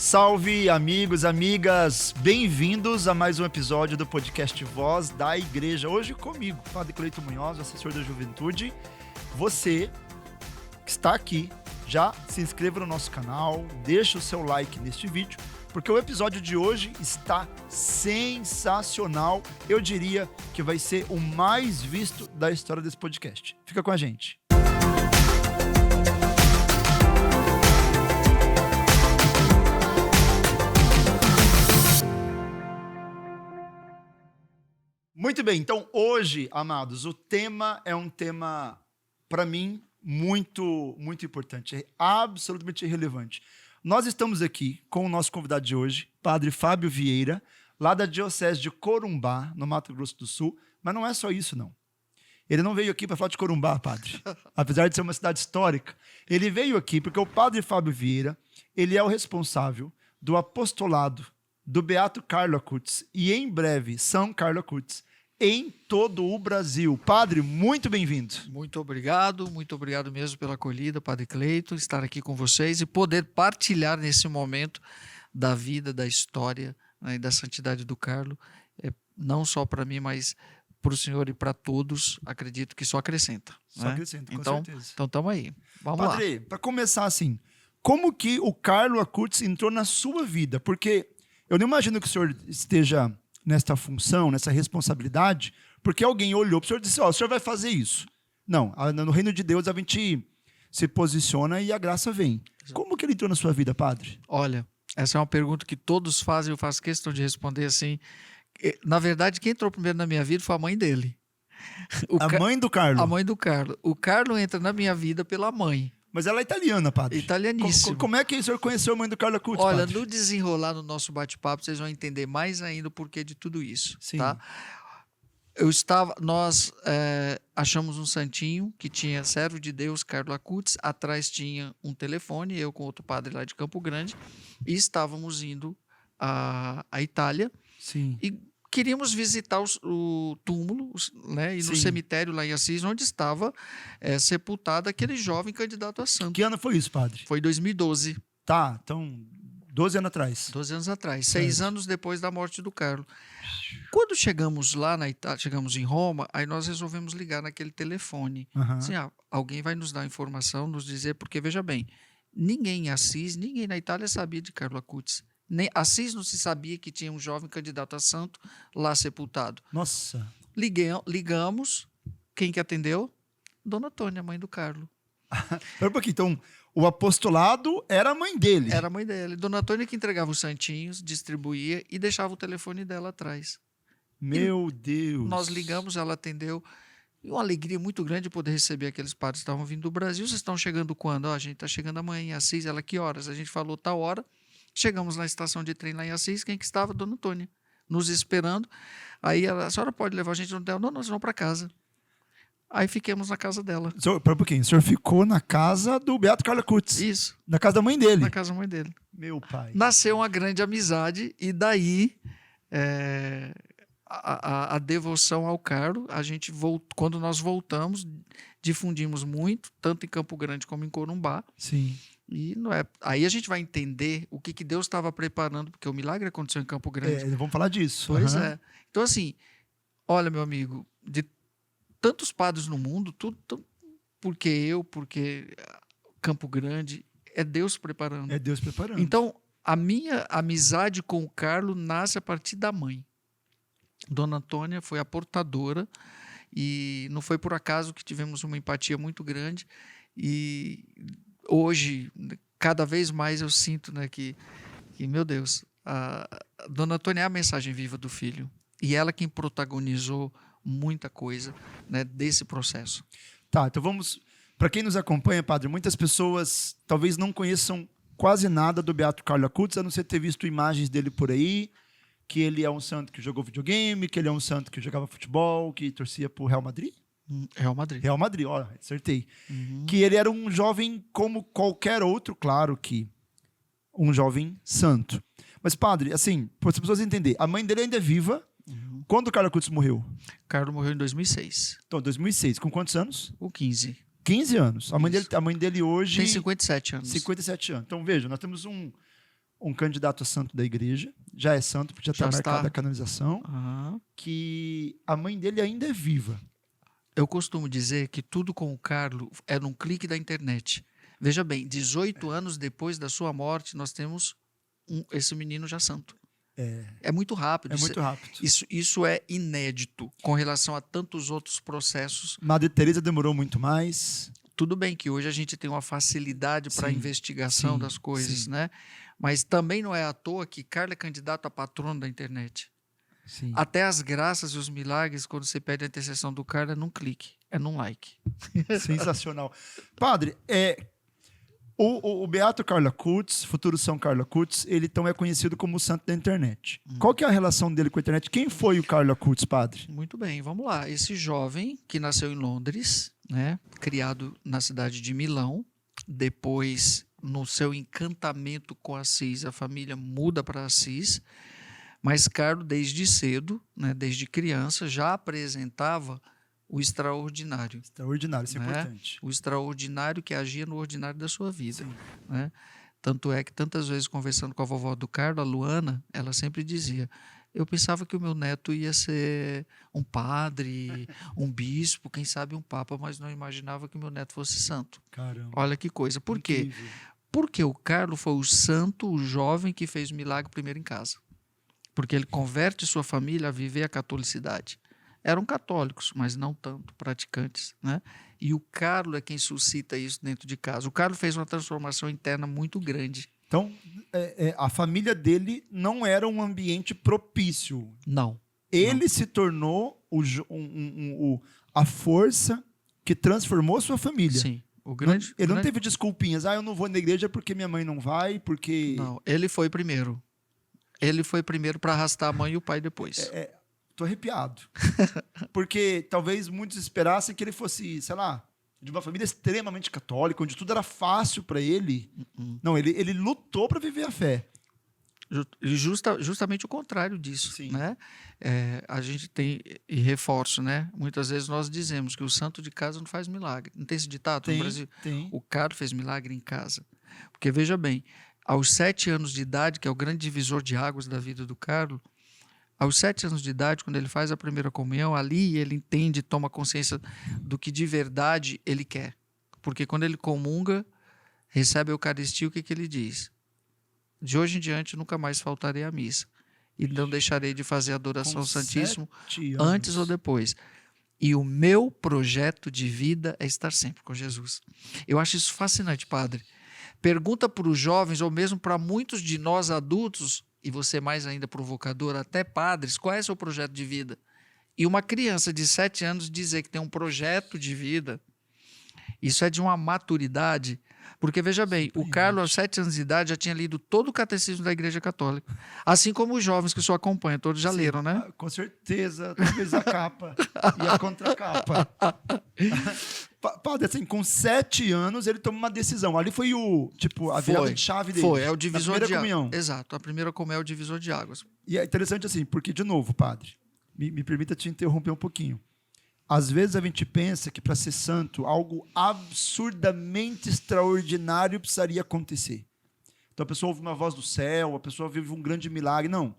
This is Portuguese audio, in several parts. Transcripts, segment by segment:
Salve, amigos, amigas, bem-vindos a mais um episódio do podcast Voz da Igreja. Hoje comigo, Padre Cleito Munhoz, assessor da Juventude. Você que está aqui, já se inscreva no nosso canal, deixa o seu like neste vídeo, porque o episódio de hoje está sensacional. Eu diria que vai ser o mais visto da história desse podcast. Fica com a gente. Muito bem, então hoje, amados, o tema é um tema, para mim, muito importante, é absolutamente relevante. Nós estamos aqui com o nosso convidado de hoje, Padre Fábio Vieira, lá da Diocese de Corumbá, no Mato Grosso do Sul, mas não é só isso, não. Ele não veio aqui para falar de Corumbá, padre, apesar de ser uma cidade histórica. Ele veio aqui porque o Padre Fábio Vieira, ele é o responsável do apostolado do Beato Carlo Acutis e, em breve, São Carlo Acutis, em todo o Brasil. Padre, muito bem-vindo. Muito obrigado mesmo pela acolhida, Padre Cleito, estar aqui com vocês e poder partilhar nesse momento da vida, da história, né, e da santidade do Carlo, não só para mim, mas para o senhor e para todos, acredito que só acrescenta. Só né? acrescenta, com certeza. Então estamos aí, vamos lá. Padre, para começar assim, como que o Carlo Acutis entrou na sua vida? Porque eu não imagino que o senhor esteja nesta função, nessa responsabilidade, porque alguém olhou para o senhor e disse, o senhor vai fazer isso. Não, no reino de Deus a gente se posiciona e a graça vem. Como que ele entrou na sua vida, padre? Olha, essa é uma pergunta que todos fazem, eu faço questão de responder assim. Na verdade, quem entrou primeiro na minha vida foi a mãe dele. Mãe do Carlo? A mãe do Carlo. O Carlo entra na minha vida pela mãe. Mas ela é italiana, padre. Italianíssima. Como é que o senhor conheceu a mãe do Carlo Acutis, Olha, padre? no desenrolar no nosso bate-papo, vocês vão entender mais ainda o porquê de tudo isso. Sim. Tá? Nós achamos um santinho que tinha servo de Deus, Carlo Acutis, atrás tinha um telefone, eu com outro padre lá de Campo Grande, e estávamos indo à Itália. Sim. E queríamos visitar o túmulo, né, e no cemitério lá em Assis, onde estava sepultado aquele jovem candidato a santo. Que ano foi isso, padre? Foi 2012. Tá, então 12 anos atrás. 12 anos atrás, 6 anos depois da morte do Carlo. Quando chegamos lá na Itália, chegamos em Roma, aí nós resolvemos ligar naquele telefone. Assim, alguém vai nos dar informação, nos dizer, porque veja bem, ninguém em Assis, ninguém na Itália sabia de Carlo Acutis. Nem Assis não se sabia que tinha um jovem candidato a santo lá sepultado. Nossa. Ligamos, quem que atendeu? Dona Tônia, mãe do Carlo. Espera um pouquinho, então o apostolado era a mãe dele. Era a mãe dele. Dona Tônia que entregava os santinhos, distribuía e deixava o telefone dela atrás. Meu Deus. Nós ligamos, ela atendeu. E uma alegria muito grande poder receber aqueles padres que estavam vindo do Brasil. Vocês estão chegando quando? A gente está chegando amanhã em Assis. Ela, que horas? A gente falou tal hora. Chegamos na estação de trem lá em Assis, quem que estava? Dona Tônia, nos esperando. Aí ela, a senhora pode levar a gente no hotel? Não, nós vamos para casa. Aí fiquemos na casa dela. Espera um pouquinho, o senhor ficou na casa do Beato Carlo Acutis? Isso. Na casa da mãe dele? Na casa da mãe dele. Meu pai. Nasceu uma grande amizade e daí a devoção ao Carlo, a gente quando nós voltamos, difundimos muito, tanto em Campo Grande como em Corumbá. Sim. E aí a gente vai entender o que Deus estava preparando, porque o milagre aconteceu em Campo Grande. Vamos falar disso. Pois é. Então, assim, olha, meu amigo, de tantos padres no mundo, porque Campo Grande, é Deus preparando. É Deus preparando. Então, a minha amizade com o Carlo nasce a partir da mãe. Dona Antônia foi a portadora e não foi por acaso que tivemos uma empatia muito grande e hoje, cada vez mais eu sinto, né, que, meu Deus, a Dona Antônia é a mensagem viva do filho. E ela quem protagonizou muita coisa, né, desse processo. Tá, então vamos... Para quem nos acompanha, padre, muitas pessoas talvez não conheçam quase nada do Beato Carlo Acutis, a não ser ter visto imagens dele por aí, que ele é um santo que jogou videogame, que ele é um santo que jogava futebol, que torcia pro Real Madrid? Real Madrid. Real Madrid, ó, acertei. Que ele era um jovem como qualquer outro, claro que um jovem santo. Mas, padre, assim, para as pessoas entenderem, a mãe dele ainda é viva. Quando o Carlo Acutis morreu? Carlo morreu em 2006. Então, 2006. Com quantos anos? Com 15. 15 anos. A mãe dele hoje... Tem 57 anos. 57 anos. Então, veja, nós temos um candidato a santo da igreja, já é santo, porque já está marcada a canonização, que a mãe dele ainda é viva. Eu costumo dizer que tudo com o Carlo é num clique da internet. Veja bem, 18 anos depois da sua morte, nós temos esse menino já santo. É muito rápido. É muito rápido. Isso é inédito com relação a tantos outros processos. Madre Teresa demorou muito mais. Tudo bem que hoje a gente tem uma facilidade para a investigação das coisas, né? Mas também não é à toa que Carlo é candidato a patrono da internet. Sim. Até as graças e os milagres, quando você pede a intercessão do Carlo, é num clique, é num like. Sensacional. Padre, o Beato Carlo Acutis, futuro São Carlo Acutis, ele então é conhecido como o santo da internet. Qual que é a relação dele com a internet? Quem foi o Carlo Acutis, padre? Muito bem, vamos lá. Esse jovem que nasceu em Londres, né, criado na cidade de Milão, depois, no seu encantamento com Assis, a família muda para Assis, mas Carlo, desde cedo, né, desde criança, já apresentava o extraordinário. Extraordinário, isso é importante. O extraordinário que agia no ordinário da sua vida. Né? Tanto é que tantas vezes conversando com a vovó do Carlo, a Luana, ela sempre dizia: eu pensava que o meu neto ia ser um padre, um bispo, quem sabe um papa, mas não imaginava que o meu neto fosse santo. Caramba. Olha que coisa. Por quê? Incrível. Porque o Carlo foi o santo, o jovem que fez o milagre primeiro em casa. Porque ele converte sua família a viver a catolicidade. Eram católicos, mas não tanto praticantes, né? E o Carlo é quem suscita isso dentro de casa. O Carlo fez uma transformação interna muito grande. Então, a família dele não era um ambiente propício. Não. Ele se tornou a força que transformou sua família. Sim. Ele não teve desculpinhas. Eu não vou na igreja porque minha mãe não vai, porque... Não, ele foi primeiro. Ele foi primeiro para arrastar a mãe e o pai depois. Tô arrepiado. Porque talvez muitos esperassem que ele fosse, sei lá, de uma família extremamente católica, onde tudo era fácil para ele. Não, ele lutou para viver a fé. Justamente o contrário disso. Sim. Né? A gente tem, e reforço, né? Muitas vezes nós dizemos que o santo de casa não faz milagre. Não tem esse ditado no Brasil? Tem. O Carlo fez milagre em casa. Porque, veja bem, aos 7 anos de idade, que é o grande divisor de águas da vida do Carlo, aos 7 anos de idade, quando ele faz a primeira comunhão, ali ele entende, toma consciência do que de verdade ele quer. Porque quando ele comunga, recebe a Eucaristia, o que ele diz? De hoje em diante, nunca mais faltarei à missa. E não deixarei de fazer a adoração ao Santíssimo antes ou depois. E o meu projeto de vida é estar sempre com Jesus. Eu acho isso fascinante, padre. Pergunta para os jovens, ou mesmo para muitos de nós adultos, e você mais ainda provocador, até padres, qual é o seu projeto de vida? E uma criança de 7 anos dizer que tem um projeto de vida, isso é de uma maturidade, porque veja bem, o Carlo aos 7 anos de idade já tinha lido todo o catecismo da Igreja Católica, assim como os jovens que o senhor acompanha, todos já leram, né? Com certeza, talvez a capa e a contracapa. Padre, assim, com 7 anos ele toma uma decisão. Ali foi a virada de chave dele. Foi, é o divisor de águas. Exato, a primeira comunhão é o divisor de águas. E é interessante assim, porque, de novo, padre, me permita te interromper um pouquinho. Às vezes a gente pensa que para ser santo, algo absurdamente extraordinário precisaria acontecer. Então a pessoa ouve uma voz do céu, a pessoa vive um grande milagre. Não.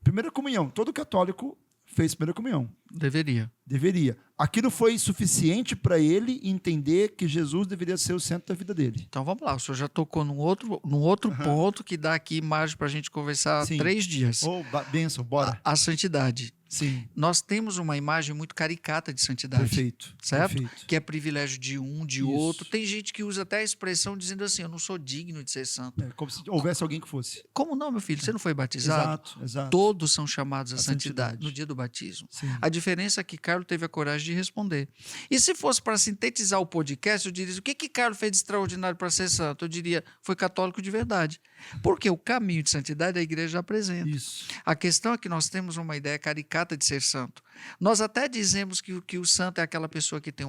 Primeira comunhão. Todo católico fez primeira comunhão. Deveria. Aquilo foi suficiente para ele entender que Jesus deveria ser o centro da vida dele. Então vamos lá, o senhor já tocou num outro ponto que dá aqui margem para a gente conversar 3 dias. Bênção, bora. A santidade. Sim. Nós temos uma imagem muito caricata de santidade. Perfeito. Certo? Perfeito. Que é privilégio de um, de outro. Tem gente que usa até a expressão dizendo assim, eu não sou digno de ser santo. Como se houvesse alguém que fosse. Como não, meu filho? Você não foi batizado? Exato. Todos são chamados à santidade no dia do batismo. Sim. A diferença é que Carlo teve a coragem de responder. E se fosse para sintetizar o podcast, eu diria, o que Carlo fez de extraordinário para ser santo? Eu diria, foi católico de verdade. Porque o caminho de santidade a igreja apresenta. Isso. A questão é que nós temos uma ideia caricata de ser santo. Nós até dizemos que o santo é aquela pessoa que tem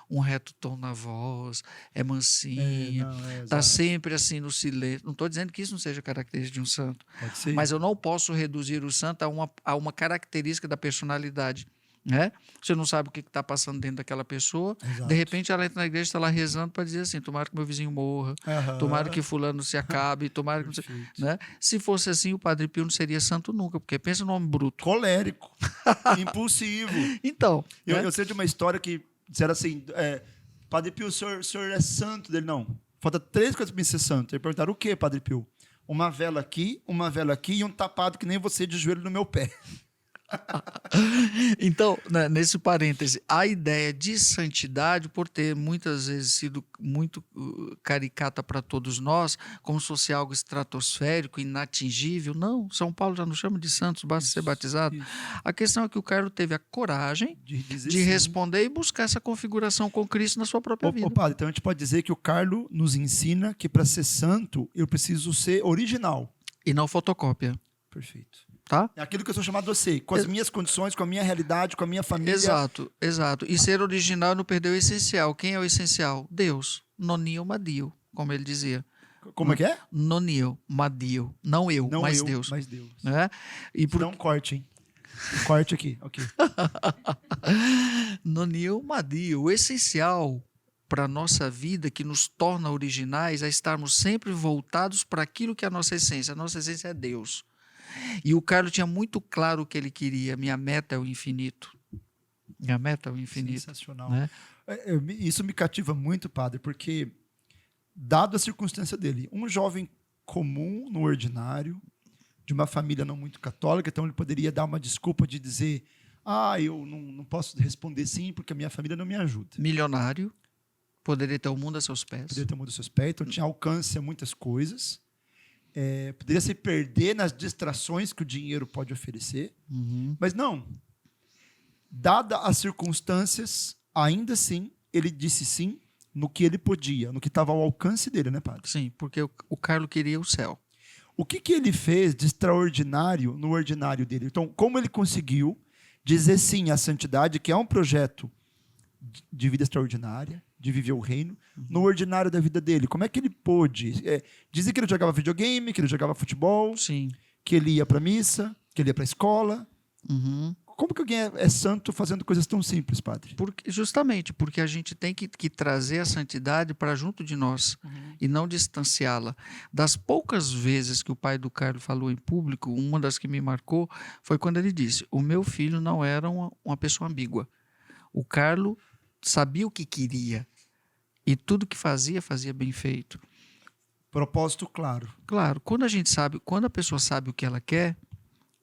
um reto tom na voz, é mansinha, está sempre assim no silêncio. Não estou dizendo que isso não seja característica de um santo. Pode ser. Mas eu não posso reduzir o santo a uma característica da personalidade. né? Você não sabe o que está passando dentro daquela pessoa. Exato. De repente ela entra na igreja e está lá rezando para dizer assim, tomara que meu vizinho morra, tomara que fulano se acabe, tomara que... Perfeito. Né? Se fosse assim, o Padre Pio não seria santo nunca, porque pensa no homem bruto. Colérico. Impulsivo. Então, Eu sei de uma história que disseram assim, Padre Pio, o senhor é santo? Dele, não. Falta 3 coisas para mim ser santo. Ele perguntaram, o que, Padre Pio? Uma vela aqui e um tapado que nem você de joelho no meu pé. então, né, nesse parêntese, a ideia de santidade, por ter muitas vezes sido muito caricata para todos nós, como se fosse algo estratosférico, inatingível, não, São Paulo já nos chama de santos, basta ser batizado. Isso. A questão é que o Carlos teve a coragem de responder e buscar essa configuração com Cristo na sua própria vida. Padre, então a gente pode dizer que o Carlos nos ensina que para ser santo, eu preciso ser original. E não fotocópia. Perfeito. Tá? É aquilo que eu sou chamado a ser, com as minhas condições, com a minha realidade, com a minha família. Exato, exato. E ser original não perdeu o essencial. Quem é o essencial? Deus. Nonio Madio, como ele dizia. Como é que é? Nonio Madio. Não eu, Não mas eu, Deus. mas Deus. Né? E por... Não corte, hein? Corte aqui, ok. Nonio Madio. O essencial para a nossa vida, que nos torna originais, é estarmos sempre voltados para aquilo que é a nossa essência. A nossa essência é Deus. E o Carlos tinha muito claro o que ele queria. Minha meta é o infinito. Minha meta é o infinito. Sensacional. Né? Isso me cativa muito, padre, porque, dado a circunstância dele, um jovem comum, no ordinário, de uma família não muito católica, então ele poderia dar uma desculpa de dizer eu não posso responder sim, porque a minha família não me ajuda. Milionário, poderia ter o mundo a seus pés. Poderia ter o mundo a seus pés, então tinha alcance a muitas coisas. Poderia se perder nas distrações que o dinheiro pode oferecer, mas não. Dada as circunstâncias, ainda assim, ele disse sim no que ele podia, no que estava ao alcance dele, né, padre? Sim, porque o Carlos queria o céu. O que ele fez de extraordinário no ordinário dele? Então, como ele conseguiu dizer sim à santidade, que é um projeto de vida extraordinária, de viver o reino, no ordinário da vida dele? Como é que ele pôde? Dizem que ele jogava videogame, que ele jogava futebol, sim, que ele ia para a missa, que ele ia para a escola. Como que alguém é santo fazendo coisas tão simples, padre? Justamente porque a gente tem que trazer a santidade para junto de nós e não distanciá-la. Das poucas vezes que o pai do Carlos falou em público, uma das que me marcou foi quando ele disse: o meu filho não era uma pessoa ambígua. O Carlos sabia o que queria e tudo que fazia bem feito. Propósito claro. Claro, quando a pessoa sabe o que ela quer,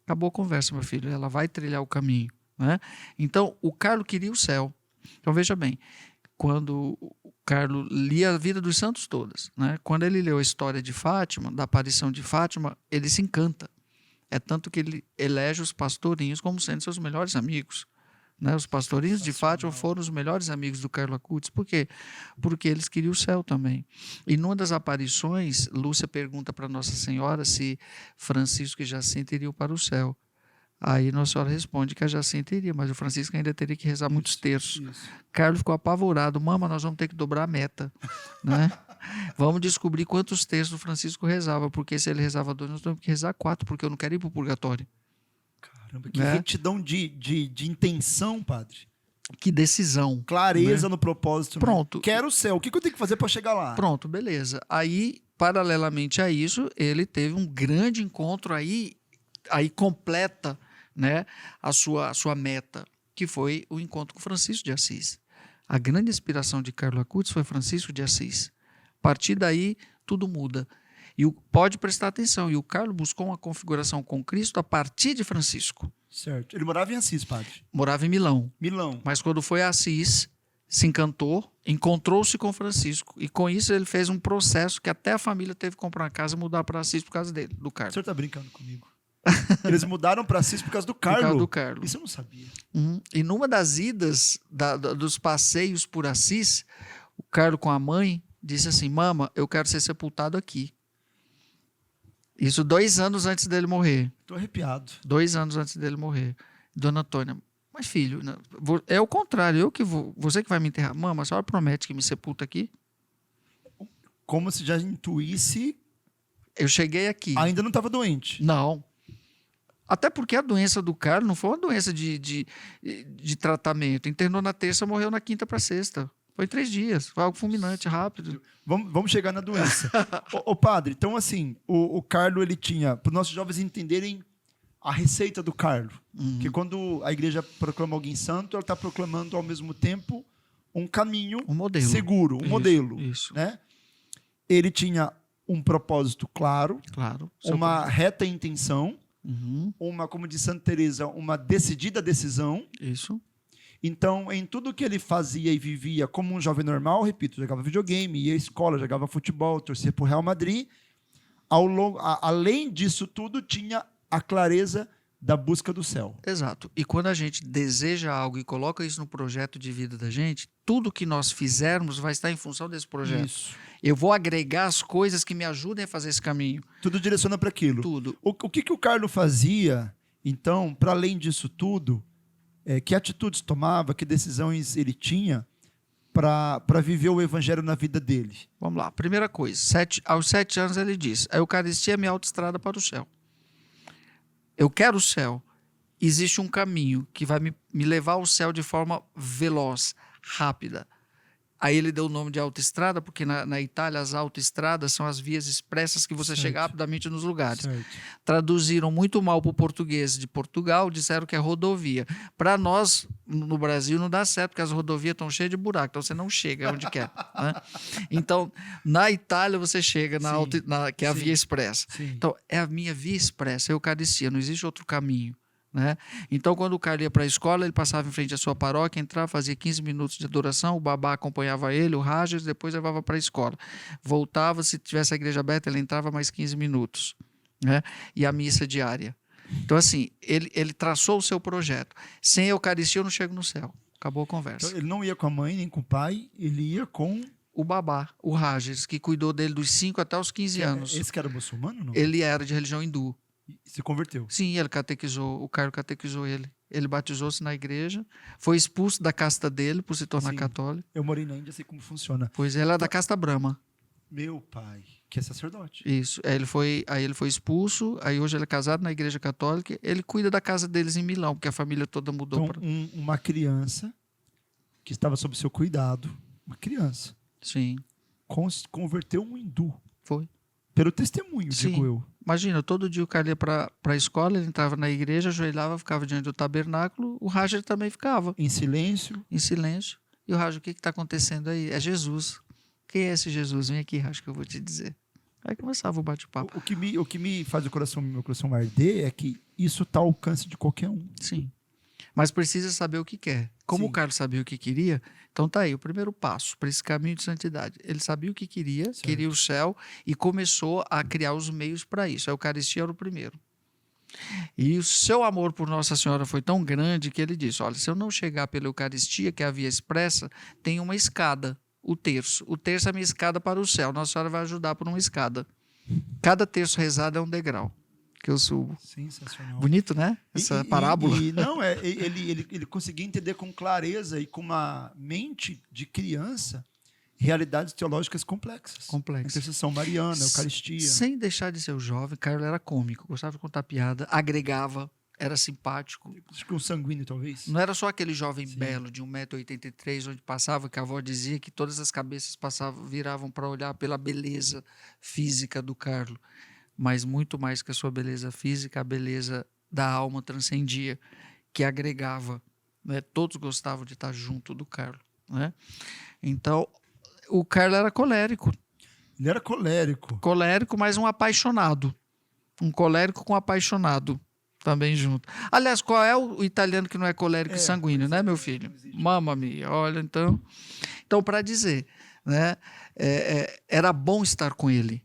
acabou a conversa, meu filho, ela vai trilhar o caminho. Né? Então, o Carlos queria o céu. Então, veja bem, quando o Carlos lia a vida dos santos todas, né? Quando ele leu a história de Fátima, da aparição de Fátima, ele se encanta. É tanto que ele elege os pastorinhos como sendo seus melhores amigos. Né? Os pastorinhos de Fátima foram os melhores amigos do Carlos Acutis. Por quê? Porque eles queriam o céu também. E numa das aparições, Lúcia pergunta para Nossa Senhora se Francisco e Jacinta iriam para o céu. Aí Nossa Senhora responde que a Jacinta iria, mas o Francisco ainda teria que rezar muitos terços. Isso. Carlos ficou apavorado. Mama, nós vamos ter que dobrar a meta. Né? Vamos descobrir quantos terços o Francisco rezava, porque se ele rezava 2, nós temos que rezar 4, porque eu não quero ir para o purgatório. Caramba, que retidão de intenção, padre. Que decisão. Clareza, né? No propósito. Pronto. Quero o céu. O que eu tenho que fazer para chegar lá? Pronto, beleza. Aí, paralelamente a isso, ele teve um grande encontro aí completa, né, a sua meta, que foi o encontro com Francisco de Assis. A grande inspiração de Carlos Acutis foi Francisco de Assis. A partir daí, tudo muda. E pode prestar atenção, e o Carlos buscou uma configuração com Cristo a partir de Francisco. Certo. Ele morava em Assis, padre? Morava em Milão. Milão. Mas quando foi a Assis, se encantou, encontrou-se com Francisco. E com isso ele fez um processo que até a família teve que comprar uma casa e mudar para Assis por causa dele, do Carlos. O senhor está brincando comigo? Eles mudaram para Assis por causa do Carlos? Por causa do Carlos. Isso eu não sabia. E numa das idas dos passeios por Assis, o Carlos com a mãe disse assim: mama, eu quero ser sepultado aqui. Isso 2 anos antes dele morrer. Estou arrepiado. 2 anos antes dele morrer. Dona Antônia: mas filho, é o contrário, você que vai me enterrar. Mama, a senhora promete que me sepulta aqui? Como se já intuísse. Eu cheguei aqui. Ainda não estava doente. Não. Até porque a doença do Carlos não foi uma doença de tratamento. Internou na terça, morreu na quinta para sexta. Foi 3 dias. Foi algo fulminante, rápido. Vamos chegar na doença. Ô, padre, então assim, o Carlo, ele tinha, para os nossos jovens entenderem a receita do Carlo, que quando a igreja proclama alguém santo, ela está proclamando ao mesmo tempo um caminho modelo. seguro, um modelo. Isso. Né? Ele tinha um propósito claro, uma reta intenção, uma, como diz Santa Teresa, uma decidida decisão. Isso. Então, em tudo que ele fazia e vivia como um jovem normal, repito, jogava videogame, ia à escola, jogava futebol, torcia para o Real Madrid, além disso tudo, tinha a clareza da busca do céu. Exato. E quando a gente deseja algo e coloca isso no projeto de vida da gente, tudo que nós fizermos vai estar em função desse projeto. Isso. Eu vou agregar as coisas que me ajudem a fazer esse caminho. Tudo direciona para aquilo. Tudo. O que o Carlo fazia, então, para além disso tudo, que atitudes tomava, que decisões ele tinha para viver o evangelho na vida dele? Vamos lá. Primeira coisa, aos 7 anos ele diz, a Eucaristia é minha autoestrada para o céu. Eu quero o céu. Existe um caminho que vai me levar ao céu de forma veloz, rápida. Aí ele deu o nome de autoestrada, porque na Itália as autoestradas são as vias expressas que você chega rapidamente nos lugares. Certo. Traduziram muito mal para o português de Portugal, disseram que é rodovia. Para nós, no Brasil, não dá certo, porque as rodovias estão cheias de buraco, então você não chega onde quer. Né? Então, na Itália você chega que é a via expressa. Sim. Então, é a minha via expressa, é a Eucaristia, não existe outro caminho. Né? Então, quando o cara ia para a escola, ele passava em frente à sua paróquia, entrava, fazia 15 minutos de adoração, o babá acompanhava ele, o Rajas, depois levava para a escola. Voltava, se tivesse a igreja aberta, ele entrava mais 15 minutos. Né? E a missa diária. Então, assim, ele traçou o seu projeto. Sem a Eucaristia, eu não chego no céu. Acabou a conversa. Então, ele não ia com a mãe, nem com o pai, ele ia com o babá, o Rajas, que cuidou dele dos 5 até os 15 anos. Esse que era muçulmano, não? Ele era de religião hindu. Se converteu. Sim, ele catequizou, o Carlos catequizou ele. Ele batizou-se na igreja, foi expulso da casta dele por se tornar católico. Eu morei na Índia, sei como funciona. Pois ele era da casta Brahma. Meu pai, que é sacerdote. Isso. Aí ele foi expulso, aí hoje ele é casado na igreja católica, ele cuida da casa deles em Milão, porque a família toda mudou. Então, uma criança que estava sob seu cuidado, uma criança, sim, converteu um hindu. Foi. Pelo testemunho, sim. digo eu. Imagina, todo dia o cara ia para a escola, ele entrava na igreja, ajoelhava, ficava diante do tabernáculo, o Raja também ficava. Em silêncio. Em silêncio. E o Raja, o que está acontecendo aí? É Jesus. Quem é esse Jesus? Vem aqui, Raja, que eu vou te dizer. Aí começava o bate-papo. O que me faz meu coração arder é que isso está ao alcance de qualquer um. Sim. Mas precisa saber o que quer. Como o Carlos sabia o que queria, então tá aí o primeiro passo para esse caminho de santidade. Ele sabia o que queria, certo. Queria o céu e começou a criar os meios para isso. A Eucaristia era o primeiro. E o seu amor por Nossa Senhora foi tão grande que ele disse, olha, se eu não chegar pela Eucaristia, que é a via expressa, tem uma escada, o terço. O terço é a minha escada para o céu. Nossa Senhora vai ajudar por uma escada. Cada terço rezado é um degrau que eu subo. Sensacional. Bonito, né? Essa parábola. Ele conseguia entender com clareza e com uma mente de criança realidades teológicas complexas. Intercessão mariana, Eucaristia. Sem deixar de ser o jovem, Carlos era cômico, gostava de contar piada, agregava, era simpático. Acho que um sanguíneo, talvez. Não era só aquele jovem belo de 1,83 m, onde passava, que a avó dizia que todas as cabeças viravam para olhar pela beleza física do Carlos. Mas muito mais que a sua beleza física, a beleza da alma transcendia, que agregava. Né? Todos gostavam de estar junto do Carlos. Né? Então, o Carlos era colérico. Ele era colérico. Colérico, mas um apaixonado. Um colérico com apaixonado também junto. Aliás, qual é o italiano que não é colérico e sanguíneo, né, meu filho? Mamma mia, olha, então... Então, para dizer, né, era bom estar com ele.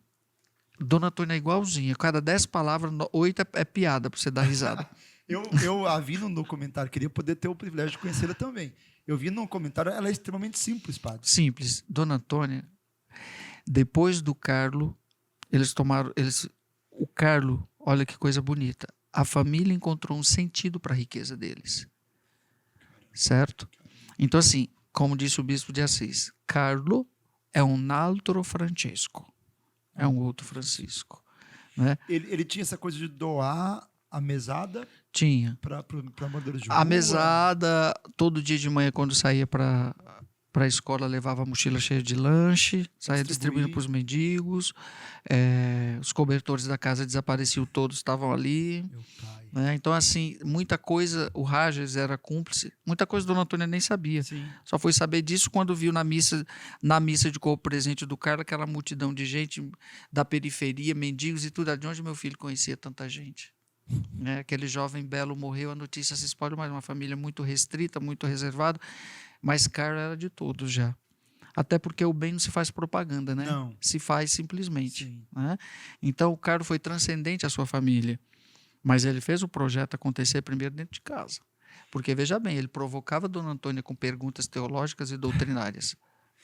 Dona Antônia é igualzinha. Cada 10 palavras, 8 é piada para você dar risada. Eu a vi no comentário, queria poder ter o privilégio de conhecê-la também. Eu vi no comentário, ela é extremamente simples, padre. Simples. Dona Antônia, depois do Carlo, o Carlo, olha que coisa bonita. A família encontrou um sentido para a riqueza deles. Certo? Então, assim, como disse o bispo de Assis, Carlo é um altro Francesco. É um outro Francisco. Né? Ele tinha essa coisa de doar a mesada Tinha. para moradores de A rua? mesada, todo dia de manhã, quando saía para a escola, levava a mochila cheia de lanche, saía distribuindo para os mendigos. Os cobertores da casa desapareciam todos, estavam ali. Meu pai. Né? Então, assim, muita coisa, o Rajas era cúmplice, muita coisa Dona Antônia nem sabia. Sim. Só foi saber disso quando viu na missa de corpo presente do Carlos, aquela multidão de gente da periferia, mendigos e tudo. De onde meu filho conhecia tanta gente? Né? Aquele jovem belo morreu, a notícia se espalhou, mas uma família muito restrita, muito reservada. Mas Carlos era de todos já. Até porque o bem não se faz propaganda, né? Não. Se faz simplesmente. Sim. Né? Então, o Carlos foi transcendente à sua família. Mas ele fez o projeto acontecer primeiro dentro de casa. Porque, veja bem, ele provocava a Dona Antônia com perguntas teológicas e doutrinárias.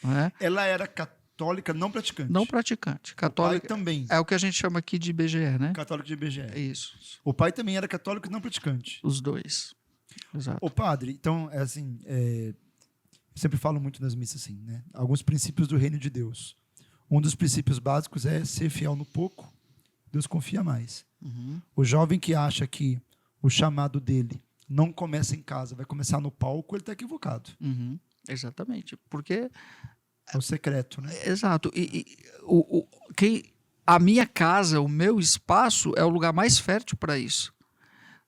Né? Ela era católica não praticante. Não praticante. Católica O pai também. é o que a gente chama aqui de IBGE, né? Católico de IBGE. É isso. O pai também era católico não praticante. Os dois. Exato. O padre, então, é assim, sempre falo muito nas missas assim, né? Alguns princípios do reino de Deus. Um dos princípios básicos é ser fiel no pouco, Deus confia mais. Uhum. O jovem que acha que o chamado dele não começa em casa, vai começar no palco, ele está equivocado. Uhum. Exatamente. Porque É o secreto, né? exato. A minha casa, o meu espaço, é o lugar mais fértil para isso.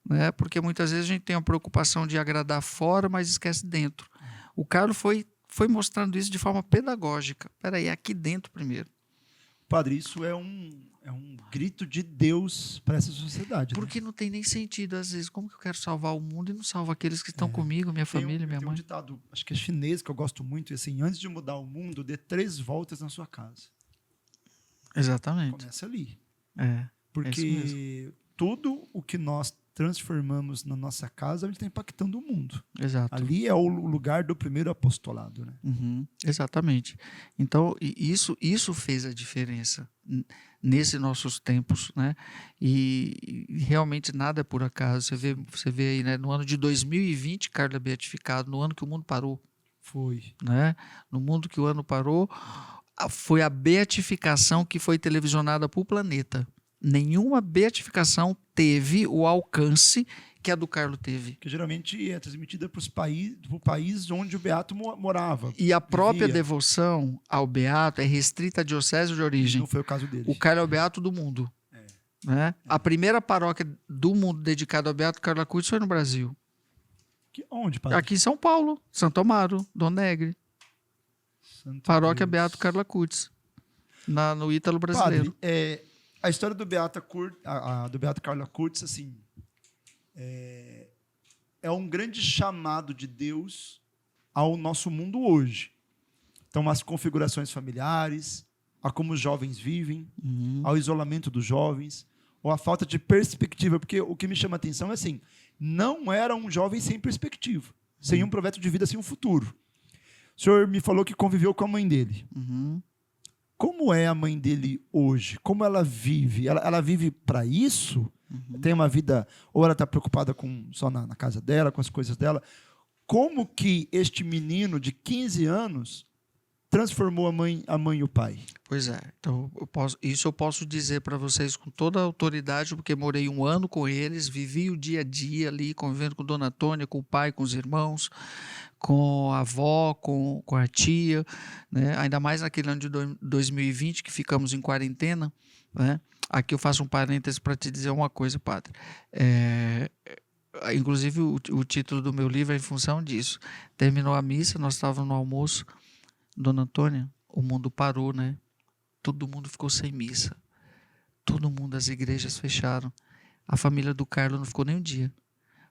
Né? Porque muitas vezes a gente tem a preocupação de agradar fora, mas esquece dentro. O Carlos foi mostrando isso de forma pedagógica. Espera aí, aqui dentro primeiro. Padre, isso é um grito de Deus para essa sociedade. Porque né? não tem nem sentido, às vezes. Como que eu quero salvar o mundo e não salvo aqueles que estão comigo, minha família, minha tem mãe? um ditado, acho que é chinês, que eu gosto muito, e assim, antes de mudar o mundo, dê 3 voltas na sua casa. Exatamente. Começa ali. É Porque tudo o que nós transformamos na nossa casa, a gente está impactando o mundo. Exato. Ali é o lugar do primeiro apostolado. Né? Uhum, exatamente. Então, isso fez a diferença nesses nossos tempos, né? E realmente nada é por acaso. Você vê aí, né? No ano de 2020, Carlos é beatificado, no ano que o mundo parou. Foi. Né? No mundo que o ano parou, foi a beatificação que foi televisionada para o planeta. Nenhuma beatificação teve o alcance que a do Carlos teve. Que geralmente é transmitida para o país onde o Beato morava. E a própria vivia. devoção ao Beato é restrita à diocese de origem. Não foi o caso dele. O Carlos é o Beato do mundo. Né? A primeira paróquia do mundo dedicada ao Beato Carlos Acutis foi no Brasil. Onde, padre? Aqui em São Paulo, Santo Amaro, Dom Negre. Santo Paróquia Deus. Beato Carlos Acutis. No Ítalo brasileiro. Padre, a história do Beato Carlos Acutis, assim, é um grande chamado de Deus ao nosso mundo hoje. Então, as configurações familiares, a como os jovens vivem, ao isolamento dos jovens, ou a falta de perspectiva, porque o que me chama a atenção é assim, não era um jovem sem perspectiva, sem um projeto de vida, sem um futuro. O senhor me falou que conviveu com a mãe dele. Como é a mãe dele hoje? Como ela vive? Ela vive para isso? Tem uma vida... Ou ela está preocupada só na casa dela, com as coisas dela? Como que este menino de 15 anos transformou a mãe e o pai? Pois é. Então, eu posso dizer para vocês com toda a autoridade, porque morei 1 ano com eles, vivi o dia a dia ali, convivendo com Dona Antônia, com o pai, com os irmãos, com a avó, com a tia, né? Ainda mais naquele ano de 2020 que ficamos em quarentena, né? Aqui eu faço um parêntese para te dizer uma coisa, padre. Inclusive o título do meu livro é em função disso. Terminou a missa, nós estávamos no almoço, Dona Antônia, o mundo parou, né? Todo mundo ficou sem missa. Todo mundo, as igrejas fecharam. A família do Carlos não ficou nem um dia.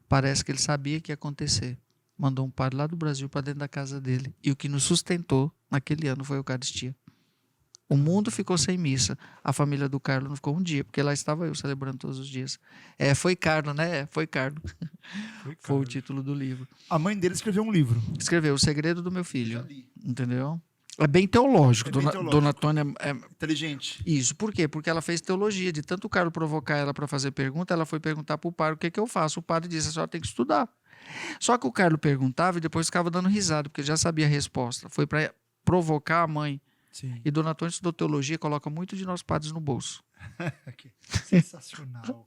Parece que ele sabia que ia acontecer. Mandou um padre lá do Brasil para dentro da casa dele. E o que nos sustentou naquele ano foi a Eucaristia. O mundo ficou sem missa. A família do Carlos não ficou um dia, porque lá estava eu celebrando todos os dias. Foi Carlos, né? Foi Carlos. Foi o título do livro. A mãe dele escreveu um livro. Escreveu O Segredo do Meu Filho. Já li. Entendeu? É bem teológico. Dona Antônia inteligente. Isso. Por quê? Porque ela fez teologia. De tanto o Carlos provocar ela para fazer pergunta, ela foi perguntar para o padre o que eu faço. O padre disse: a senhora tem que estudar. Só que o Carlos perguntava e depois ficava dando risada, porque já sabia a resposta. Foi para provocar a mãe. Sim. E Dona Antônia estudou teologia, coloca muito de nós padres no bolso. Sensacional.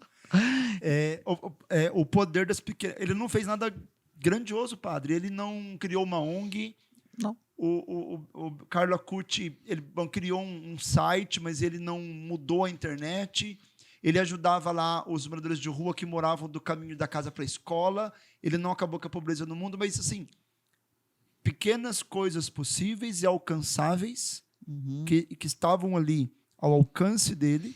O poder das pequenas... Ele não fez nada grandioso, padre. Ele não criou uma ONG. Não. O Carlo Acuti, ele criou um site, mas ele não mudou a internet. Ele ajudava lá os moradores de rua que moravam do caminho da casa para a escola. Ele não acabou com a pobreza no mundo, mas assim, pequenas coisas possíveis e alcançáveis que estavam ali ao alcance dele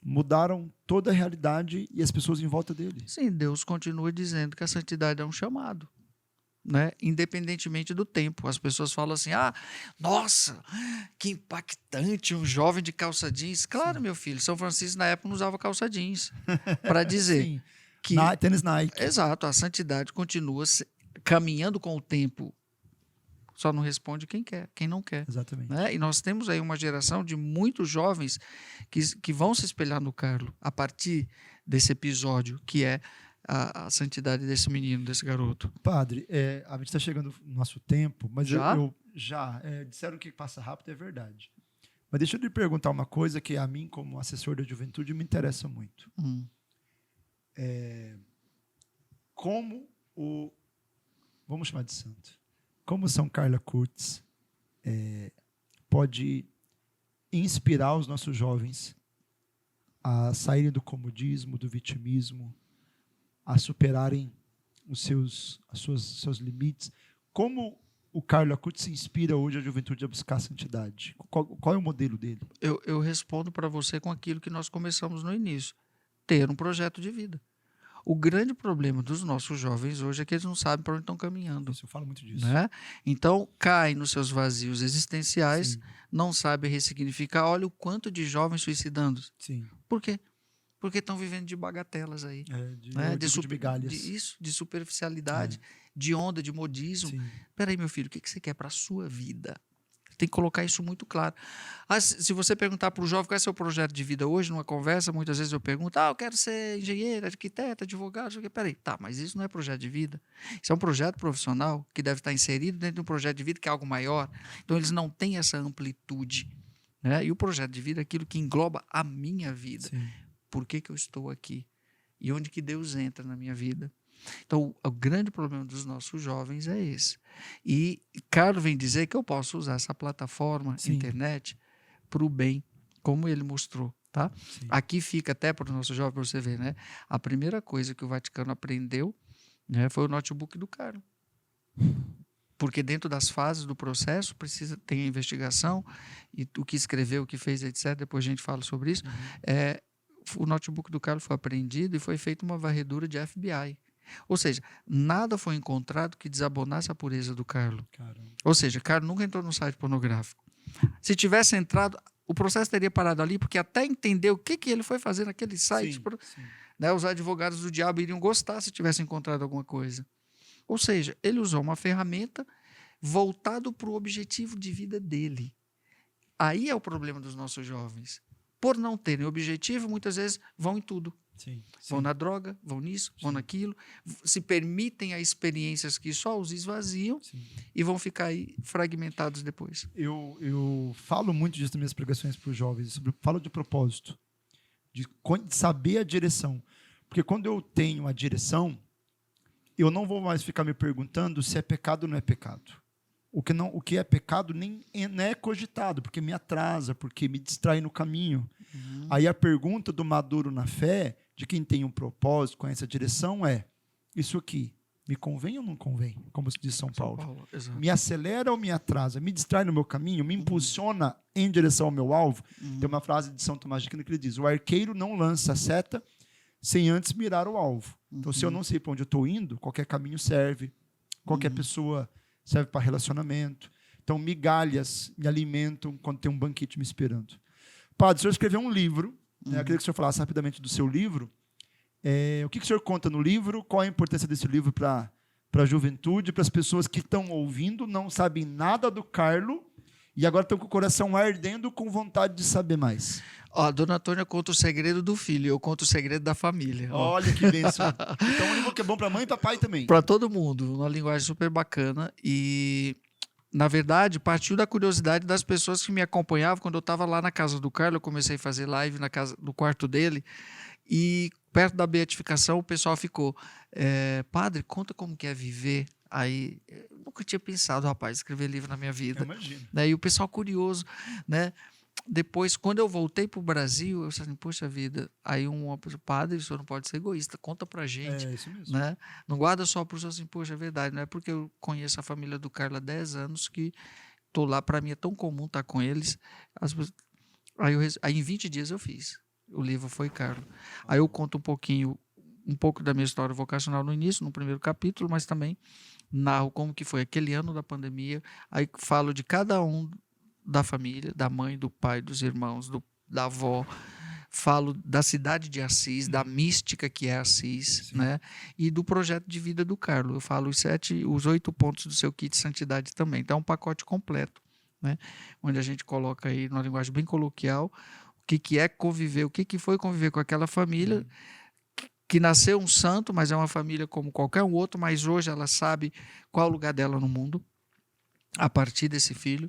mudaram toda a realidade e as pessoas em volta dele. Sim, Deus continua dizendo que a santidade é um chamado, né? Independentemente do tempo. As pessoas falam assim, nossa, que impactante, um jovem de calça jeans. Claro, meu filho, São Francisco na época não usava calça jeans. Para dizer Sim. que... Tênis Nike. Exato, a santidade continua caminhando com o tempo. Só não responde quem quer, quem não quer. Exatamente. Né? E nós temos aí uma geração de muitos jovens que vão se espelhar no Carlo a partir desse episódio, que é a santidade desse menino, desse garoto. Padre, a gente está chegando no nosso tempo, mas Já? disseram que passa rápido, é verdade. Mas deixa eu lhe perguntar uma coisa que a mim, como assessor da juventude, me interessa muito. Vamos chamar de santo. Como São Carlo Acutis pode inspirar os nossos jovens a saírem do comodismo, do vitimismo, a superarem os seus limites. Como o Carlo Acutis inspira hoje a juventude a buscar a santidade? Qual é o modelo dele? Eu respondo para você com aquilo que nós começamos no início. Ter um projeto de vida. O grande problema dos nossos jovens hoje é que eles não sabem para onde estão caminhando. Eu falo muito disso. Né? Então, caem nos seus vazios existenciais, Sim. não sabem ressignificar. Olha o quanto de jovens suicidando. Sim. Por quê? Porque estão vivendo de bagatelas aí. De migalhas. De superficialidade, de onda, de modismo. Sim. Peraí, meu filho, o que você quer para a sua vida? Tem que colocar isso muito claro. Se você perguntar para o jovem qual é o seu projeto de vida hoje, numa conversa, muitas vezes eu pergunto, eu quero ser engenheiro, arquiteto, advogado, peraí, mas isso não é projeto de vida. Isso é um projeto profissional que deve estar inserido dentro de um projeto de vida que é algo maior. Então, eles não têm essa amplitude. Né? E o projeto de vida é aquilo que engloba a minha vida. Sim. Por que eu estou aqui? E onde que Deus entra na minha vida? Então, o grande problema dos nossos jovens é esse. E Carlo vem dizer que eu posso usar essa plataforma, internet, para o bem, como ele mostrou. Tá? Aqui fica até para o nosso jovem, para você ver, né? A primeira coisa que o Vaticano aprendeu, né, foi o notebook do Carlo. Porque dentro das fases do processo tem a investigação, e o que escreveu, o que fez, etc. Depois a gente fala sobre isso. O notebook do Carlo foi apreendido e foi feita uma varredura de FBI. Ou seja, nada foi encontrado que desabonasse a pureza do Carlo. Caramba. Ou seja, Carlo nunca entrou no site pornográfico. Se tivesse entrado, o processo teria parado ali, porque até entender o que ele foi fazer naquele site, né, os advogados do diabo iriam gostar se tivesse encontrado alguma coisa. Ou seja, ele usou uma ferramenta voltado para o objetivo de vida dele. Aí é o problema dos nossos jovens. Por não terem objetivo, muitas vezes vão em tudo. Vão na droga, vão nisso, vão naquilo, se permitem a experiências que só os esvaziam e vão ficar aí fragmentados depois. Eu falo muito disso nas minhas pregações para os jovens, falo de propósito, de saber a direção. Porque quando eu tenho a direção, eu não vou mais ficar me perguntando se é pecado ou não é pecado. O que é pecado nem é cogitado, porque me atrasa, porque me distrai no caminho. Aí a pergunta do maduro na fé, de quem tem um propósito, conhece a direção, é: isso aqui me convém ou não convém? Como se diz São Paulo. Me acelera ou me atrasa? Me distrai no meu caminho? Me impulsiona em direção ao meu alvo? Tem uma frase de São Tomás de Aquino que ele diz: o arqueiro não lança a seta sem antes mirar o alvo. Então, se eu não sei para onde eu estou indo, qualquer caminho serve, qualquer pessoa serve para relacionamento. Então, migalhas me alimentam quando tem um banquete me esperando. Padre, o senhor escreveu um livro. Eu queria que o senhor falasse rapidamente do seu livro. O que o senhor conta no livro? Qual a importância desse livro para a juventude, para as pessoas que estão ouvindo, não sabem nada do Carlo e agora estão com o coração ardendo com vontade de saber mais? A dona Antônia conta o segredo do filho, eu conto o segredo da família. Olha que bênção. Então, um livro que é bom para mãe e para pai também. Para todo mundo, uma linguagem super bacana. E, na verdade, partiu da curiosidade das pessoas que me acompanhavam. Quando eu estava lá na casa do Carlo, eu comecei a fazer live no quarto dele. E perto da beatificação, o pessoal ficou, padre, conta como que é viver. Aí, eu nunca tinha pensado, rapaz, escrever livro na minha vida. Imagina. Né? E o pessoal curioso, né? Depois, quando eu voltei para o Brasil, eu falei assim, poxa vida, aí uma pessoa, padre, o senhor não pode ser egoísta, conta pra gente. É isso mesmo. Né? Não guarda só para o senhor assim, poxa, é verdade, não é porque eu conheço a família do Carlos há 10 anos que estou lá, para mim é tão comum estar com eles. Aí em 20 dias eu fiz. O livro foi Carlos. Aí eu conto um pouco da minha história vocacional no início, no primeiro capítulo, mas também narro como que foi aquele ano da pandemia. Aí falo de cada um da família, da mãe, do pai, dos irmãos, da avó. Falo da cidade de Assis, da mística que é Assis, né? E do projeto de vida do Carlos. Eu falo os 8 pontos do seu kit Santidade também. Então é um pacote completo, né? Onde a gente coloca aí, numa linguagem bem coloquial, o que é conviver, o que foi conviver com aquela família que nasceu um santo, mas é uma família como qualquer um outro, mas hoje ela sabe qual é o lugar dela no mundo, a partir desse filho.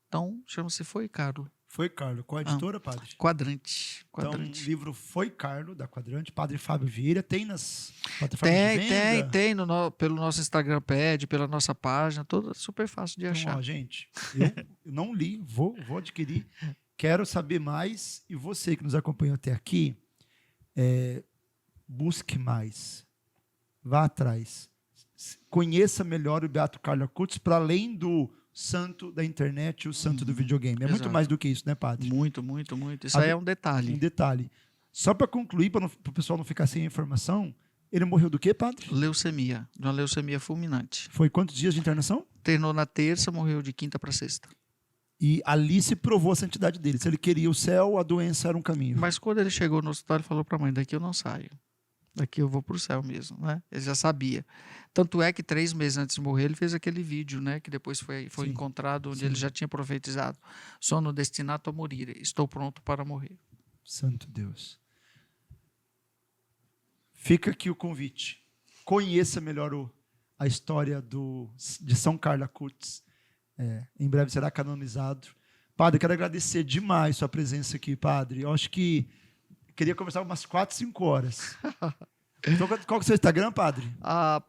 Então, chama-se Foi Carlos. Foi Carlos. Qual a editora, padre? Quadrante. Então, o livro Foi Carlos, da Quadrante, Padre Fábio Vieira. Tem nas plataformas de venda? Tem. Pelo nosso Instagram pede, pela nossa página, toda super fácil de achar. Então, ó, gente, eu não li, vou adquirir. Quero saber mais. E você que nos acompanhou até aqui, busque mais. Vá atrás. Conheça melhor o Beato Carlo Acutis, para além do santo da internet e o santo do videogame. É muito mais do que isso, né, padre? Muito. Isso aí é um detalhe. Um detalhe. Só para concluir, para o pessoal não ficar sem informação, ele morreu do quê, padre? Leucemia. De uma leucemia fulminante. Foi quantos dias de internação? Terminou na terça, morreu de quinta para sexta. E ali se provou a santidade dele. Se ele queria o céu, a doença era um caminho. Mas quando ele chegou no hospital, ele falou para a mãe, daqui eu não saio. Daqui eu vou para o céu mesmo, né? Ele já sabia. Tanto é que 3 meses antes de morrer, ele fez aquele vídeo, né? Que depois foi encontrado, onde ele já tinha profetizado. Sono destinato a morire. Estou pronto para morrer. Santo Deus. Fica aqui o convite. Conheça melhor a história de São Carlos Acutis. Em breve será canonizado. Padre, quero agradecer demais sua presença aqui, padre. Eu acho que queria conversar umas 4, 5 horas. Então, qual que é o seu Instagram, padre?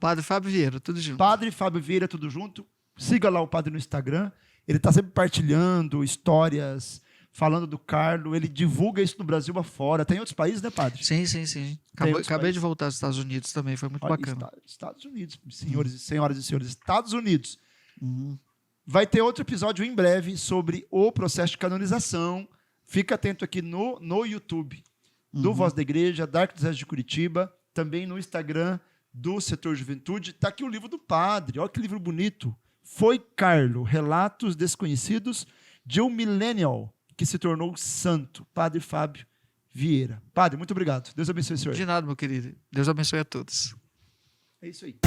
Padre Fábio Vieira, tudo junto. Padre Fábio Vieira, tudo junto. Siga lá o padre no Instagram. Ele está sempre partilhando histórias, falando do Carlos. Ele divulga isso no Brasil afora. Tem outros países, né, padre? Sim. Acabei de voltar aos Estados Unidos também, foi muito bacana. Estados Unidos, senhoras e senhores. Estados Unidos. Vai ter outro episódio em breve sobre o processo de canonização. Fica atento aqui no YouTube do Voz da Igreja, da Arquidiocese de Curitiba, também no Instagram do Setor Juventude. Está aqui o livro do padre, olha que livro bonito. Foi Carlos, Relatos Desconhecidos de um Millennial que se tornou santo, Padre Fábio Vieira. Padre, muito obrigado. Deus abençoe o senhor. De nada, meu querido. Deus abençoe a todos. É isso aí.